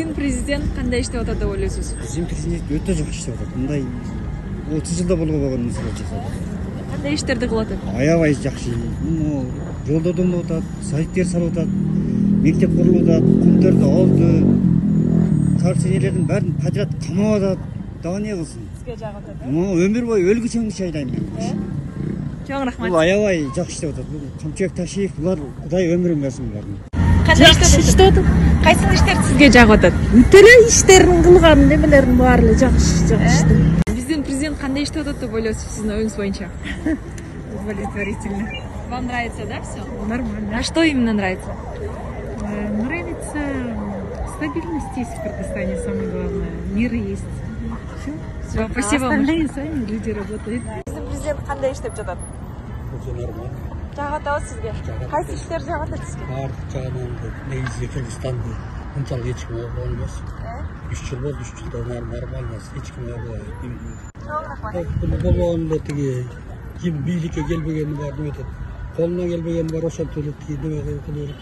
Президент кандай иштеп атат деп ойлойсуз? Биздин президент өтө жакшы иштеп атат. Мындай 30 жылда болгон нерселер жасап атат. Кандай иштерди кылып атат? Аябай жакшы. Жолдордон болуп атат, садиктер салып атат, мектеп курулуп атат, күндөрдү алды. Коррупционерлердин баарын подряд камап атат. Дагы не кылсын? Сизге жагып атат, Өмүр бою өлгүчө айдайм мен. Чоң рахмат. Бул аябай жакшы иштеп атат. Бул Камчыбек Ташиев булар Кудай өмүрүн берсин булардын. Кандай иштеп атат? Кайсы иштер сизге жагып атат? Бүт эле иштерин кылган немелердин баары эле жакшы ишти. Биздин президент кандай иштеп атат деп ойлойсуз сиздин оюңуз боюнча? Удовлетворительно. Вам нравится, да, все? Нормально. А что именно нравится? Нравится стабильность есть в Кыргызстане, самое главное. Мир есть. Все. Спасибо. Остальные сами люди работают. Биздин президент кандай иштеп жатат? Нормально. Жагып атабы сизге? Кайсы иштер жагып атат сизге? Бардык жагынан негизи Кыргызстанды мынчалык эч ким ойгон эмес. 3 жыл болду, 3 жылда нормально, эч ким ойгонбойт. Чоң рахмат. Бул болгондо тиги ким бийликке келбегени бар деп атат. Колунан келбегени бар ошентип эле неме кылып берет.